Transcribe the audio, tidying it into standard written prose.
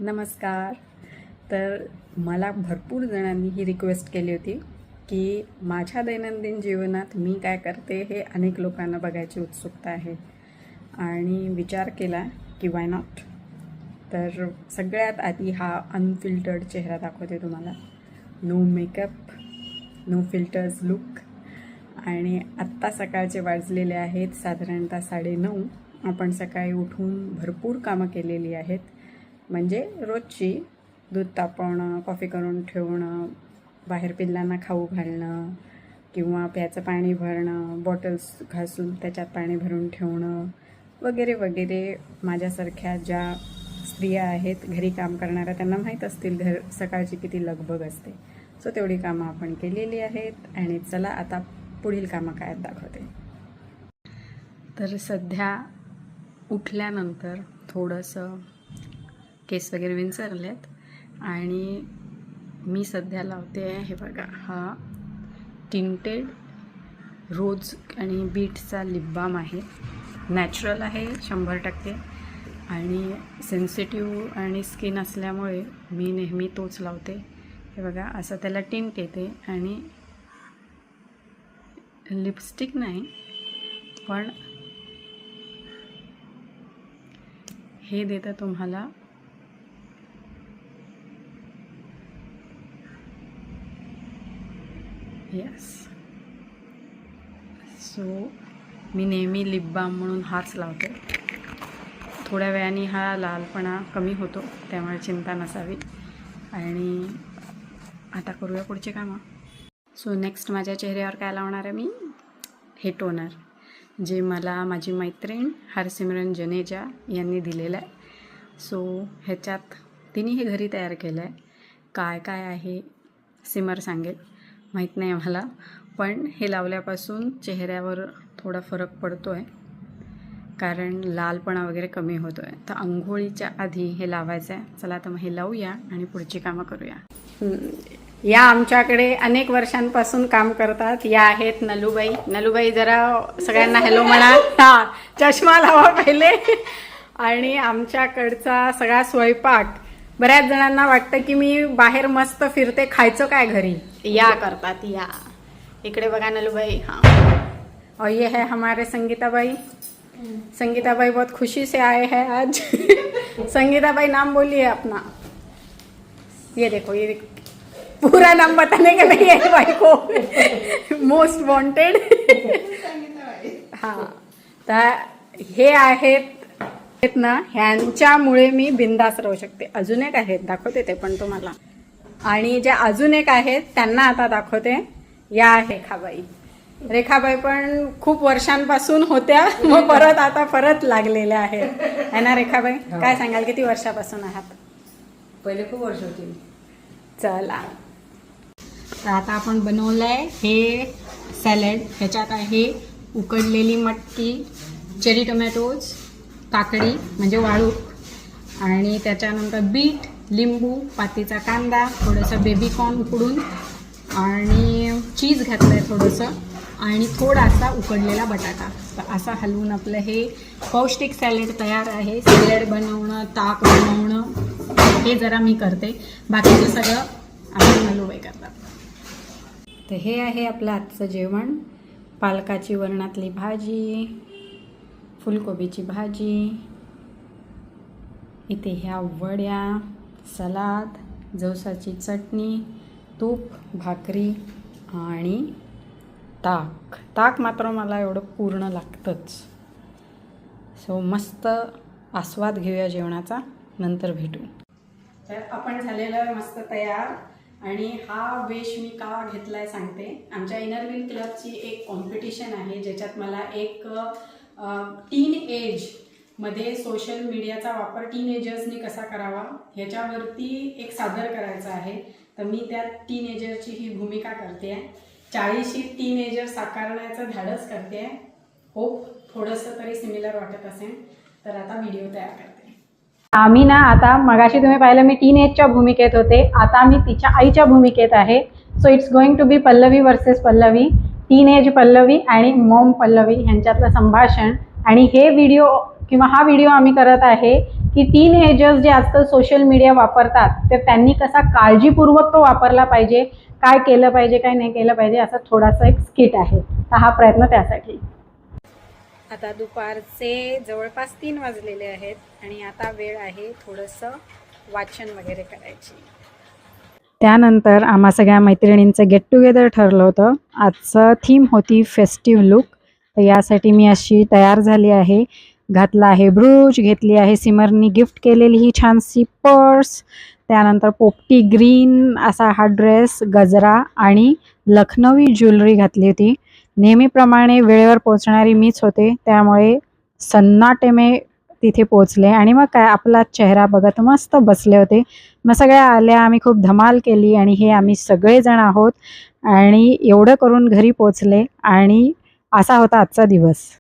नमस्कार. तर मला भरपूर जणांनी ही रिक्वेस्ट केली होती की माझ्या दैनंदिन जीवनात मी काय करते हे अनेक लोकांना बघायची उत्सुकता आहे आणि विचार केला की वाय नॉट. तर सगळ्यात आधी हा अनफिल्टर्ड चेहरा दाखवते तुम्हाला. No makeup, no filters look. आणि आत्ता सकाळचे वाजलेले आहेत साधारणतः 9:30. आपण सकाळी उठून भरपूर कामं केलेली आहेत. म्हणजे रोजची दूध तापवणं, कॉफी करून ठेवणं, बाहेर पिल्लांना खाऊ घालणं किंवा प्याचं पाणी भरणं, बॉटल्स घासून त्याच्यात पाणी भरून ठेवणं वगैरे वगैरे. माझ्यासारख्या ज्या स्त्रिया आहेत घरी काम करणाऱ्या त्यांना माहीत असतील सकाळची किती लगबग असते. सो तेवढी कामं आपण केलेली आहेत आणि चला आता पुढील कामं काय दाखवते. तर सध्या उठल्यानंतर थोडंसं केस वगैरे विंचरलेत आणि मी सध्या लावते हे बघा, हा टिंटेड रोज आणि बीटचा लिप बाम आहे. नॅचरल आहे 100% आणि सेन्सिटिव्ह आणि स्किन असल्यामुळे मी नेहमी तोच लावते. हे बघा, असं त्याला टिंट येते आणि लिपस्टिक नाही पण हे देतं तुम्हाला यस. सो मी नेहमी लिप बाम म्हणून हाच लावते. थोड्या वेळाने हा लालपणा कमी होतो त्यामुळे चिंता नसावी. आणि आता करूया पुढचे कामं. सो नेक्स्ट माझ्या चेहऱ्यावर काय लावणार आहे मी, हे टोनर जे मला माझी मैत्रीण हरसिमरन जनेजा यांनी दिलेलं आहे. सो ह्याच्यात तिने हे घरी तयार केलं आहे. काय काय आहे सिमर सांगेल, माहीत नाही मला, पण हे लावल्यापासून चेहऱ्यावर थोडा फरक पडतो आहे कारण लालपणा वगैरे कमी होतो आहे. तर अंघोळीच्या आधी हे लावायचं आहे. चला आता मग हे लावूया आणि पुढची कामं करूया. या आमच्याकडे अनेक वर्षांपासून काम करतात. या आहेत नलूबाई. नलूबाई जरा सगळ्यांना हॅलो म्हणा. हां, चष्मा लावा पहिले. आणि आमच्याकडचा सगळा स्वयंपाक बऱ्याच जणांना वाटतं की मी बाहेर मस्त फिरते, खायचं काय घरी. या करतात. या इकडे बघा नलूबाई. हां, और ये है हमारे संगीता भाई. संगीता भाई बहुत खुशी से आए हैं आज. संगीता भाई नाम बोलिए अपना. ये देखो, ये देखो, पूरा नाम बताने का नहीं है भाई को. Most wanted. हां, तर हे आहेत ना, ह्यांच्यामुळे मी बिंदास राहू शकते. अजून एक आहेत, दाखवते ते पण तुम्हाला. आणि ज्या अजून एक आहेत त्यांना आता दाखवते. या आहे रेखाबाई. रेखाबाई पण खूप वर्षांपासून होत्या, मग परत लागलेल्या आहेत. है ना रेखाबाई? काय सांगाल, किती वर्षापासून आहात? पहिले खूप वर्ष होती. चला, तर आता आपण बनवलंय हे सॅलड. ह्याच्यात आहे उकडलेली मटकी, चेरी टोमॅटोज, काकडी म्हणजे वाळू, आणि त्याच्यानंतर बीट, लिंबू, पातीचा कांदा, थोडंसं बेबीकॉर्न उकडून आणि चीज घातलं आहे थोडंसं आणि थोडासा उकडलेला बटाटा. तर असं हलवून आपलं हे पौष्टिक सॅलड तयार आहे. सॅलड बनवणं, ताक बनवणं हे जरा मी करते, बाकीचं सगळं आम्ही नलूबाई करतात. तर हे आहे आपलं आजचं जेवण. पालकाची वरणातली भाजी, फुलकोबीची भाजी, इथे ह्या वड्या, सलाद, जवसाची चटणी, तूप, भाकरी आणि ताक. ताक मात्र मला एवढं पूर्ण लागतंच. सो मस्त आस्वाद घेऊया जेवणाचा, नंतर भेटू. तर आपण झालेलं मस्त तयार. आणि हा वेश मी का घेतलाय सांगते. आमच्या इनर व्हील क्लबची एक कॉम्पिटिशन आहे ज्याच्यात मला एक टीन एजमध्ये सोशल मीडियाचा वापर टीनएजर्सनी कसा करावा ह्याच्यावरती एक सादर करायचं आहे. तर मी त्या टीनएजरची ही भूमिका करते आहे. 40 टीनएजर साकारण्याचं धाडस करते आहे. होप थोडंसं तरी सिमिलर वाटत असेल. तर आता व्हिडिओ तयार करते. आम्ही ना, आता मगाशी तुम्ही पाहिलं मी टीनएजच्या भूमिकेत होते, आता मी तिच्या आईच्या भूमिकेत आहे. So it's going to be Pallavi versus Pallavi. Teenage Pallavi आणि मॉम पल्लवी यांच्यातलं संभाषण. आणि हे व्हिडिओ किंवा हा व्हिडिओ आम्ही करत आहे की टीनएजर्स जे आजकाल सोशल मीडिया वापरतात तर त्यांनी कसा काळजीपूर्वक तो वापरला पाहिजे, काय केलं पाहिजे काय नाही केलं पाहिजे, असा थोडासा एक स्किट आहे. तर हा प्रयत्न त्यासाठी. आता दुपारचे जवळपास 3 वाजलेले आहेत आणि आता वेळ आहे थोडंसं वाचन वगैरे करायची. त्यानंतर आम्हा सगळ्या मैत्रिणींचं गेट टुगेदर ठरलं होतं. आजचं थीम होती फेस्टिव्ह लुक. तर यासाठी मी अशी तयार झाली आहे. घातला आहे ब्रूच, घेतली आहे सिमरनी गिफ्ट केलेली ही छानशी पर्स, त्यानंतर पोपटी ग्रीन असा हा ड्रेस, गजरा आणि लखनवी ज्वेलरी घातली होती. नेहमीप्रमाणे वेळेवर पोहोचणारी मीच होते, त्यामुळे सन्नाटे तिथे पोचले आणि मग काय आपला चेहरा बघत मस्त बसले होते. मग सगळ्या आल्या, आम्ही खूप धमाल केली आणि हे आम्ही सगळेजण आहोत आणि एवढं करून घरी पोचले आणि असा होता आजचा दिवस.